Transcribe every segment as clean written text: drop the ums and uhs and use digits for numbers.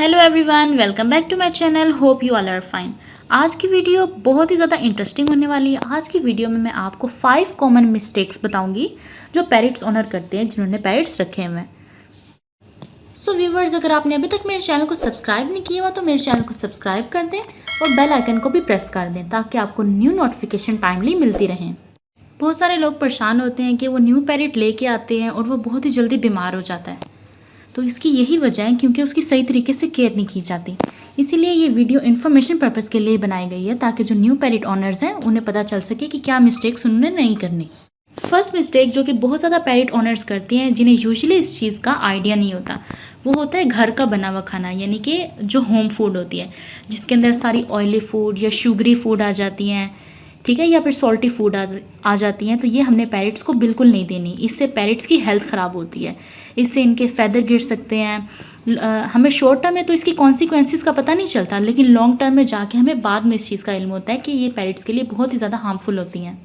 Hello everyone, welcome back to my channel. Hope you all are fine. आज की video बहुत ही ज़्यादा interesting होने वाली है। आज की वीडियो में मैं आपको 5 कॉमन मिस्टेक्स बताऊंगी जो पेरेंट्स ओनर करते हैं जिन्होंने पेरेंट्स रखे हुए हैं। सो व्यूवर्स, अगर आपने अभी तक मेरे चैनल को सब्सक्राइब नहीं किया हुआ तो मेरे चैनल को सब्सक्राइब कर दें और बेल आइकन को भी प्रेस कर दें ताकि आपको न्यू नोटिफिकेशन टाइमली मिलती रहें। बहुत सारे लोग परेशान होते हैं कि वो न्यू पेरेंट लेके आते हैं और वो बहुत ही जल्दी बीमार हो जाता है। तो इसकी यही वजह है क्योंकि उसकी सही तरीके से केयर नहीं की जाती। इसीलिए ये वीडियो इन्फॉर्मेशन पर्पज़ के लिए बनाई गई है ताकि जो न्यू पेरेंट ओनर्स हैं उन्हें पता चल सके कि क्या मिस्टेक्स उन्होंने नहीं करनी। फर्स्ट मिस्टेक जो कि बहुत ज़्यादा पेरेंट ओनर्स करते हैं जिन्हें यूजुअली इस चीज़ का आइडिया नहीं होता, वो होता है घर का बना हुआ खाना, यानी कि जो होम फूड होती है जिसके अंदर सारी ऑयली फूड या शुगरी फूड आ जाती हैं, ठीक है, या फिर सॉल्टी फूड आ जाती हैं। तो ये हमने पैरेट्स को बिल्कुल नहीं देनी। इससे पैरेट्स की हेल्थ ख़राब होती है, इससे इनके फैदर गिर सकते हैं। हमें शॉर्ट टर्म में तो इसकी कॉन्सिक्वेंसेस का पता नहीं चलता, लेकिन लॉन्ग टर्म में जाके हमें बाद में इस चीज़ का इल्म होता है कि ये पैरेट्स के लिए बहुत ही ज़्यादा हार्मफुल होती हैं।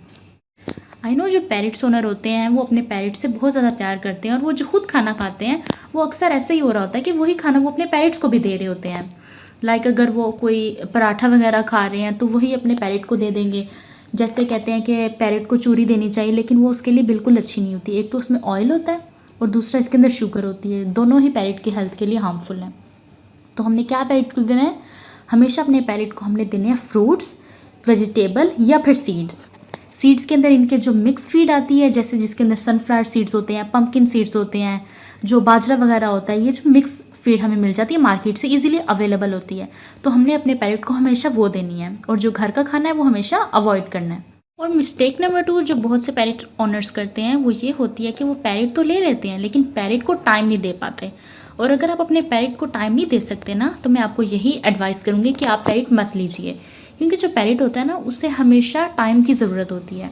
आई नो जो पैरेट्स ओनर होते हैं वो अपने पैरेट्स से बहुत ज़्यादा प्यार करते हैं और वो जो खुद खाना खाते हैं वो अक्सर ऐसे ही हो रहा होता है कि वही खाना वो अपने पैरेट्स को भी दे रहे होते हैं। लाइक अगर वो कोई पराठा वगैरह खा रहे हैं तो वही अपने पैरेट को दे देंगे। जैसे कहते हैं कि पैरेट को चूरी देनी चाहिए, लेकिन वो उसके लिए बिल्कुल अच्छी नहीं होती। एक तो उसमें ऑयल होता है और दूसरा इसके अंदर शुगर होती है, दोनों ही पैरेट की हेल्थ के लिए हार्मफुल हैं। तो हमने क्या पैरेट को देना है, हमेशा अपने पैरेट को हमने देने हैं फ्रूट्स, वेजिटेबल या फिर सीड्स। सीड्स के अंदर इनके जो मिक्स फीड आती है, जैसे जिसके अंदर सनफ्लावर सीड्स होते हैं, पंपकिन सीड्स होते हैं, जो बाजरा वगैरह होता है, ये जो मिक्स फीड हमें मिल जाती है मार्केट से इजीली अवेलेबल होती है। तो हमने अपने पैरेट को हमेशा वो देनी है और जो घर का खाना है वो हमेशा अवॉइड करना है। और मिस्टेक नंबर 2 जो बहुत से पैरेट ऑनर्स करते हैं वो ये होती है कि वो पैरेट तो ले लेते हैं लेकिन पैरेट को टाइम नहीं दे पाते। और अगर आप अपने पैरेट को टाइम नहीं दे सकते ना, तो मैं आपको यही एडवाइस करूँगी कि आप पैरेट मत लीजिए, क्योंकि जो पैरेट होता है ना उसे हमेशा टाइम की ज़रूरत होती है।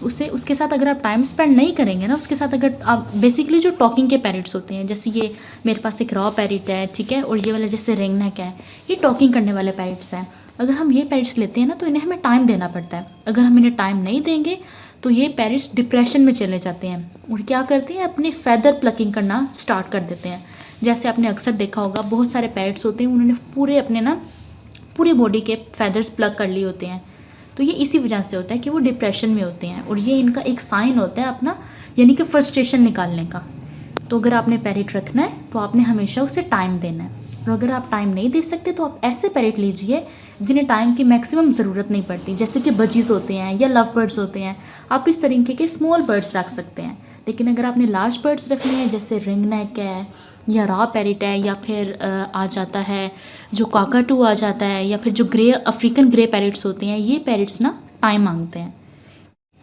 उसके साथ अगर आप टाइम स्पेंड नहीं करेंगे ना, उसके साथ अगर आप बेसिकली जो टॉकिंग के पैरेट्स होते हैं, जैसे ये मेरे पास एक रॉ पैरेट है, ठीक है, और ये वाला जैसे रिंग नेक है, ये टॉकिंग करने वाले पैरेट्स हैं। अगर हम ये पैरेट्स लेते हैं ना तो इन्हें हमें टाइम देना पड़ता है। अगर हम इन्हें टाइम नहीं देंगे तो ये पैरेट्स डिप्रेशन में चले जाते हैं और क्या करते हैं, अपनी फैदर प्लकिंग करना स्टार्ट कर देते हैं। जैसे आपने अक्सर देखा होगा बहुत सारे पैरेट्स होते हैं उन्होंने पूरे बॉडी के फैदर्स प्लग कर लिए होते हैं। तो ये इसी वजह से होता है कि वो डिप्रेशन में होते हैं और ये इनका एक साइन होता है अपना, यानी कि फ्रस्ट्रेशन निकालने का। तो अगर आपने पैरेट रखना है तो आपने हमेशा उसे टाइम देना है। और अगर आप टाइम नहीं दे सकते तो आप ऐसे पैरेट लीजिए जिन्हें टाइम की मैक्सिमम ज़रूरत नहीं पड़ती, जैसे कि बजीज़ होते हैं या लव बर्ड्स होते हैं। आप इस तरीके के स्मॉल बर्ड्स रख सकते हैं। लेकिन अगर आपने लार्ज बर्ड्स रखने हैं, जैसे रिंग नेक है या रॉ पैरेट है, या फिर आ जाता है जो काकाटू आ जाता है, या फिर जो अफ्रीकन ग्रे पैरेट्स होते हैं, ये पैरेट्स ना टाइम मांगते हैं।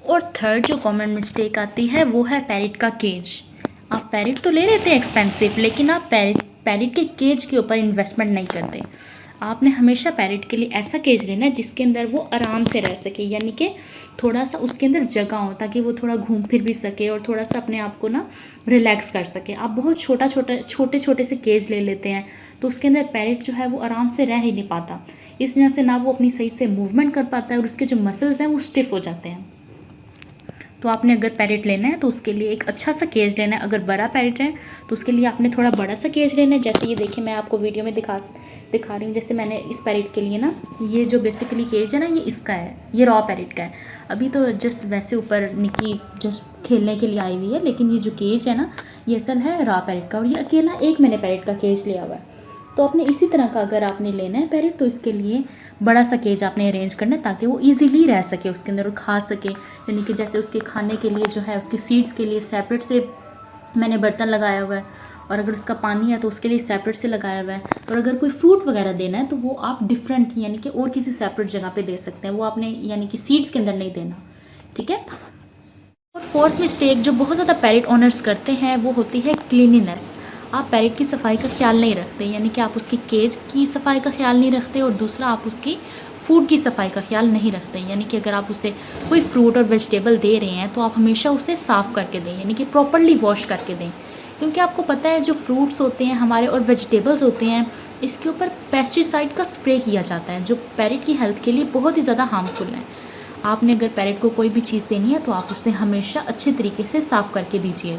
और थर्ड जो कॉमन मिस्टेक आती है वो है पैरेट का केज। आप पैरेट तो ले लेते हैं एक्सपेंसिव, लेकिन आप पैरेट के केज के ऊपर इन्वेस्टमेंट नहीं करते। आपने हमेशा पैरेट के लिए ऐसा केज लेना है जिसके अंदर वो आराम से रह सके, यानी कि थोड़ा सा उसके अंदर जगह हो ताकि वो थोड़ा घूम फिर भी सके और थोड़ा सा अपने आप को ना रिलैक्स कर सके। आप बहुत छोटे छोटे से केज ले लेते हैं तो उसके अंदर पैरेट जो है वो आराम से रह ही नहीं पाता। इस वजह से ना वो अपनी सही से मूवमेंट कर पाता है और उसके जो मसल्स हैं वो स्टिफ हो जाते हैं। तो आपने अगर पैरेट लेना है तो उसके लिए एक अच्छा सा केज लेना है। अगर बड़ा पैरेट है तो उसके लिए आपने थोड़ा बड़ा सा केज लेना है। जैसे ये देखिए, मैं आपको वीडियो में दिखा रही हूँ। जैसे मैंने इस पैरेट के लिए ना, ये जो बेसिकली केज है ना, ये इसका है, ये रॉ पैरेट का है। अभी तो जस्ट वैसे ऊपर निकी जस्ट खेलने के लिए आई हुई है, लेकिन ये जो केज है ना ये असल है रॉ पैरेट का, और ये अकेला एक मैंने पैरेट का केज लिया हुआ है। तो आपने इसी तरह का अगर आपने लेना है पैरेट तो इसके लिए बड़ा सा केज आपने अरेंज करना है ताकि वो इजीली रह सके उसके अंदर और खा सके। यानी कि जैसे उसके खाने के लिए जो है, उसकी सीड्स के लिए सेपरेट से मैंने बर्तन लगाया हुआ है, और अगर उसका पानी है तो उसके लिए सेपरेट से लगाया हुआ है। और अगर कोई फ्रूट वगैरह देना है तो वो आप डिफरेंट यानी कि और किसी सेपरेट जगह पे दे सकते हैं, वो आपने यानी कि सीड्स के अंदर नहीं देना, ठीक है। और फोर्थ मिस्टेक जो बहुत ज़्यादा पैरेट ओनर्स करते हैं वो होती है क्लीनिनेस। आप पैरेट की सफाई का ख्याल नहीं रखते, यानी कि आप उसकी केज की सफाई का ख्याल नहीं रखते, और दूसरा आप उसकी फूड की सफाई का ख्याल नहीं रखते। यानी कि अगर आप उसे कोई फ्रूट और वेजिटेबल दे रहे हैं तो आप हमेशा उसे साफ़ करके दें, यानी कि प्रॉपरली वॉश करके दें। क्योंकि आपको पता है जो फ्रूट्स होते हैं हमारे और वेजिटेबल्स होते हैं, इसके ऊपर पेस्टिसाइड का स्प्रे किया जाता है जो पैरेट की हेल्थ के लिए बहुत ही ज़्यादा हार्मफुल है। आपने अगर पैरेट को कोई भी चीज़ देनी है तो आप उसे हमेशा अच्छे तरीके से साफ़ करके दीजिए।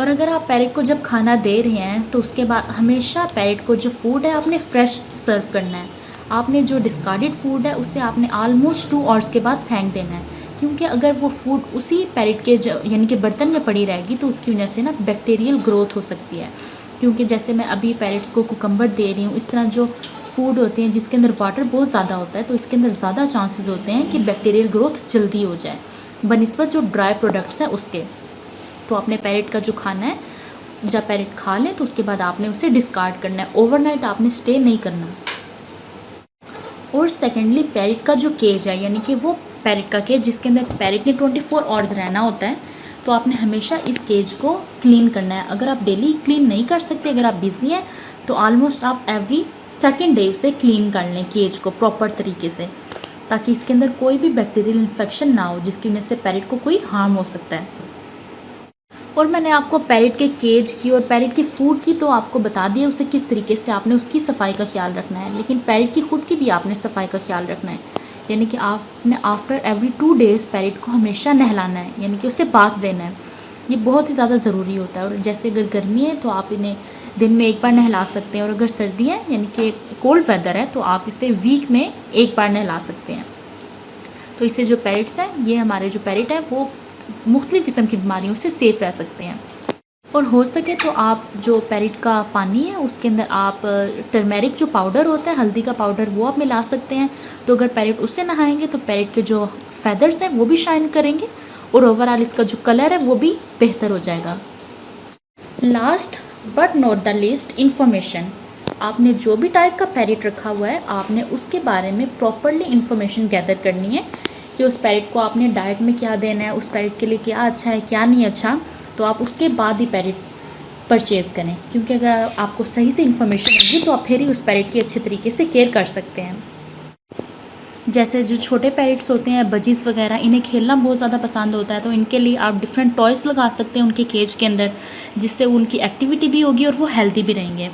और अगर आप पैरेट को जब खाना दे रहे हैं तो उसके बाद हमेशा पैरेट को जो फूड है आपने फ्रेश सर्व करना है। आपने जो डिस्कार्डेड फूड है उसे आपने ऑलमोस्ट 2 आवर्स के बाद फेंक देना है, क्योंकि अगर वो फूड उसी पैरेट के यानी कि बर्तन में पड़ी रहेगी तो उसकी वजह से ना बैक्टीरियल ग्रोथ हो सकती है। क्योंकि जैसे मैं अभी पैरेट्स को कुकम्बर दे रही हूँ, इस तरह जो फूड होते हैं जिसके अंदर वाटर बहुत ज़्यादा होता है तो इसके अंदर ज़्यादा चांसेस होते हैं कि बैक्टीरियल ग्रोथ जल्दी हो जाए बनिस्बत जो ड्राई प्रोडक्ट्स हैं उसके। तो अपने पैरेट का जो खाना है जब पैरेट खा लें तो उसके बाद आपने उसे डिस्कार्ड करना है, ओवरनाइट आपने स्टे नहीं करना। और सेकेंडली पैरेट का जो केज है यानी कि वो पैरेट का केज जिसके अंदर पैरेट ने 24 आवर्स रहना होता है, तो आपने हमेशा इस केज को क्लीन करना है। अगर आप डेली क्लीन नहीं कर सकते, अगर आप बिज़ी हैं तो ऑलमोस्ट आप एवरी सेकेंड डे उसे क्लीन कर लें केज को प्रॉपर तरीके से, ताकि इसके अंदर कोई भी बैक्टीरियल इन्फेक्शन ना हो जिसकी वजह से पैरेट को कोई हार्म हो सकता है। और मैंने आपको पैरेट के केज की और पैरेट की फूड की तो आपको बता दिया उसे किस तरीके से आपने उसकी सफाई का ख्याल रखना है, लेकिन पैरेट की खुद की भी आपने सफाई का ख्याल रखना है। यानी कि आपने आफ्टर एवरी 2 डेज़ पैरेट को हमेशा नहलाना है, यानी कि उसे बाथ देना है। ये बहुत ही ज़्यादा ज़रूरी होता है। और जैसे अगर गर्मी है तो आप इन्हें दिन में 1 बार नहला सकते हैं, और अगर सर्दी है यानी कि कोल्ड वेदर है तो आप इसे वीक में 1 बार नहला सकते हैं। तो इससे जो पैरेट्स हैं, ये हमारे जो पैरेट है वो मुख्तलिफ़ किस्म की बीमारियों से सेफ़ रह सकते हैं। और हो सके तो आप जो पैरेट का पानी है उसके अंदर आप टर्मेरिक जो पाउडर होता है, हल्दी का पाउडर, वो आप मिला सकते हैं। तो अगर पैरेट उससे नहाएंगे तो पैरेट के जो फेदर्स हैं वो भी शाइन करेंगे और ओवरऑल इसका जो कलर है वो भी बेहतर हो जाएगा। Last but not the least, information. आपने जो भी टाइप का पैरेट रखा हुआ है आपने उसके बारे में प्रॉपरली इंफॉर्मेशन गैदर करनी है कि उस पैरेट को आपने डाइट में क्या देना है, उस पैरेट के लिए क्या अच्छा है क्या नहीं अच्छा। तो आप उसके बाद ही पैरेट परचेज़ करें, क्योंकि अगर आपको सही से इन्फॉर्मेशन होगी तो आप फिर ही उस पैरेट की अच्छे तरीके से केयर कर सकते हैं। जैसे जो छोटे पैरेट्स होते हैं, बजीज़ वगैरह, इन्हें खेलना बहुत ज़्यादा पसंद होता है, तो इनके लिए आप डिफरेंट टॉयज़ लगा सकते हैं उनके केज के अंदर, जिससे उनकी एक्टिविटी भी होगी और वो हेल्दी भी रहेंगे।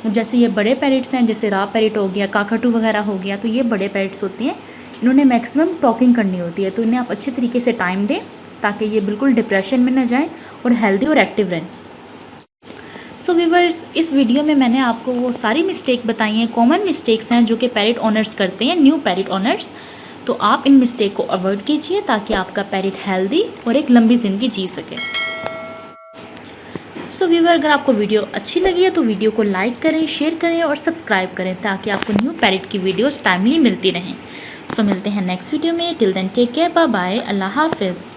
जैसे ये बड़े पैरेट्स हैं, जैसे रा पैरेट हो गया, काकाटू वगैरह हो गया, तो ये बड़े पैरेट्स होते हैं, इन्होंने मैक्सिमम टॉकिंग करनी होती है, तो इन्हें आप अच्छे तरीके से टाइम दें ताकि ये बिल्कुल डिप्रेशन में ना जाएं और हेल्दी और एक्टिव रहें। सो व्यूअर्स, इस वीडियो में मैंने आपको वो सारी मिस्टेक बताई हैं, कॉमन मिस्टेक्स हैं जो कि पैरेट ओनर्स करते हैं, न्यू पैरेट ओनर्स। तो आप इन मिस्टेक को अवॉइड कीजिए ताकि आपका पैरेट हेल्दी और एक लंबी ज़िंदगी जी सके। सो व्यूअर, अगर आपको वीडियो अच्छी लगी है तो वीडियो को लाइक करें, शेयर करें और सब्सक्राइब करें ताकि आपको न्यू पैरेट की वीडियोस टाइमली मिलती रहें। सो मिलते हैं नेक्स्ट वीडियो में। Till then take care, bye bye, Allah हाफिज़।